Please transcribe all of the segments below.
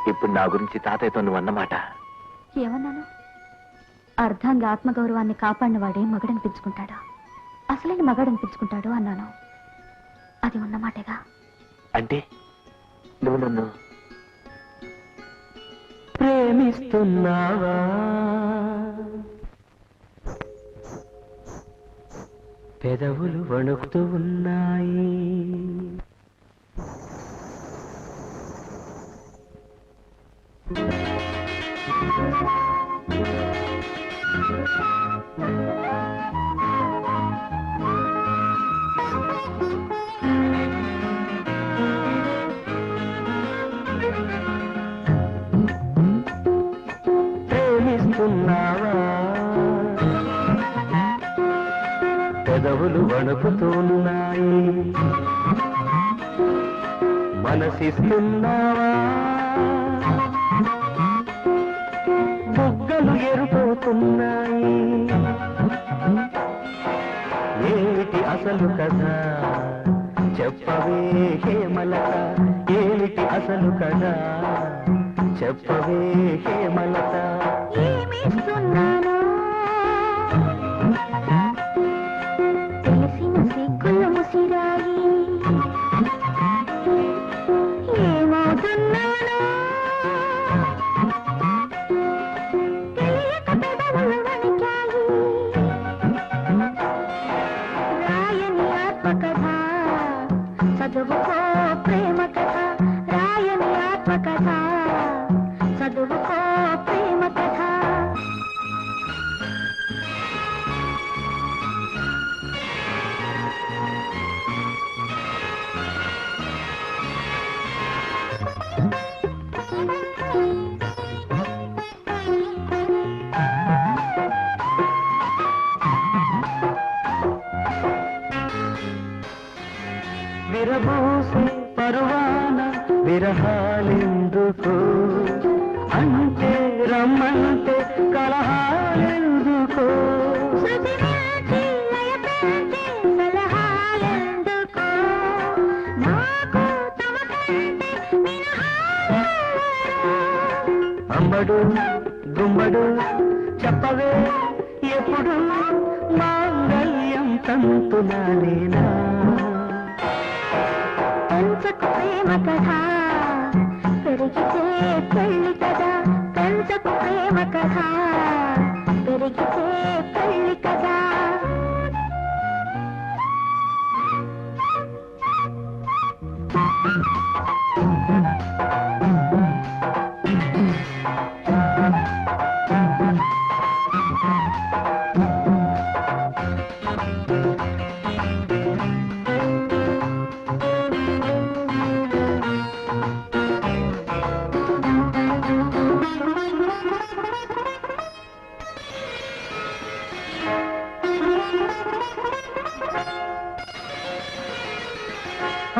ఇప్పుడు నా గురించి తాతయ్యతో నువ్వు అన్నమాట ఏమన్నాను? అర్ధాంగి ఆత్మగౌరవాన్ని కాపాడిన వాడే మగడనిపించుకుంటాడు, అసలైన మగాడనిపించుకుంటాడు అన్నాను. అది ఉన్నమాటేగా. అంటే నువ్వు నన్ను ప్రేమిస్తున్నావా? పెదవులు వణుకుతూ ఉన్నాయి. ప్రేమిస్తున్నావా? పెదవులు వణుకుతున్నాయి. మనసిస్తున్నావా? బుగ్గలు ఎరుపోతున్నాయి. ఏమిటి అసలు కదా చెప్పవే హేమలత, ఏమిటి అసలు కదా చెప్పవే హేమలత. ఏమిస్తున్నాను తెలిసిన సిగ్గులు ముసిరాయి. ఏమవుతున్నాను తెలియక పెదవులు వణికాయి. రాయని ఆత్మకథ చదువుకో ప్రేమ కథ, రాయని ఆత్మకథ చదువుకో ప్రేమ కథ. విరబూసే పరువాన విరహాలెందుకు, అంటే రమ్మంటే కలహాలెందుకు. అమ్మడు గుమ్మడు చెప్పవే ఎప్పుడు మాంగళ్యం తంతునానేనా. పెంచకు ప్రేమ కథ పెరిగితే పెళ్లి కదా, పెంచకు ప్రేమ కథ పెరిగితే పెళ్లి కదా.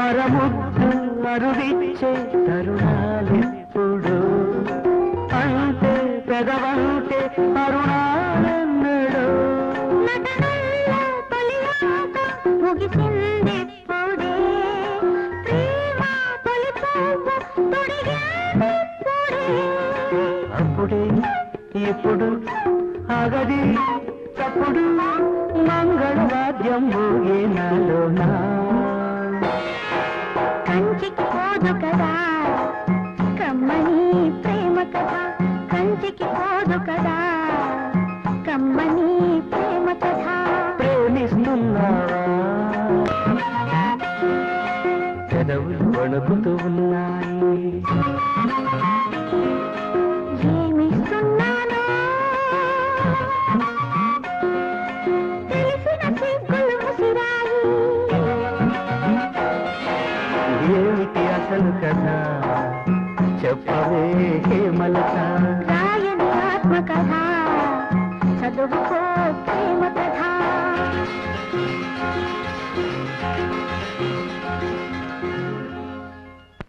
అరముద్దు అరుడిచ్చే తరుణాలెప్పుడు, అంటే పెదవంటే అరుణాలెన్నడు. ముగిసిందిప్పుడే ప్రేమ తొలి చూపు తొడిగిందిప్పుడే. అప్పుడే ఇప్పుడు ఆగది తప్పుడు మంగళవాద్యం మోగేనాలోనా. కంచికి పోదు కదా కమ్మని ప్రేమ కథ, కంచికి పోదు కదా కమ్మని ప్రేమ కథ. ప్రేమిస్తున్నావా? పెదవులు వణుకుతూ ఉన్నాయి.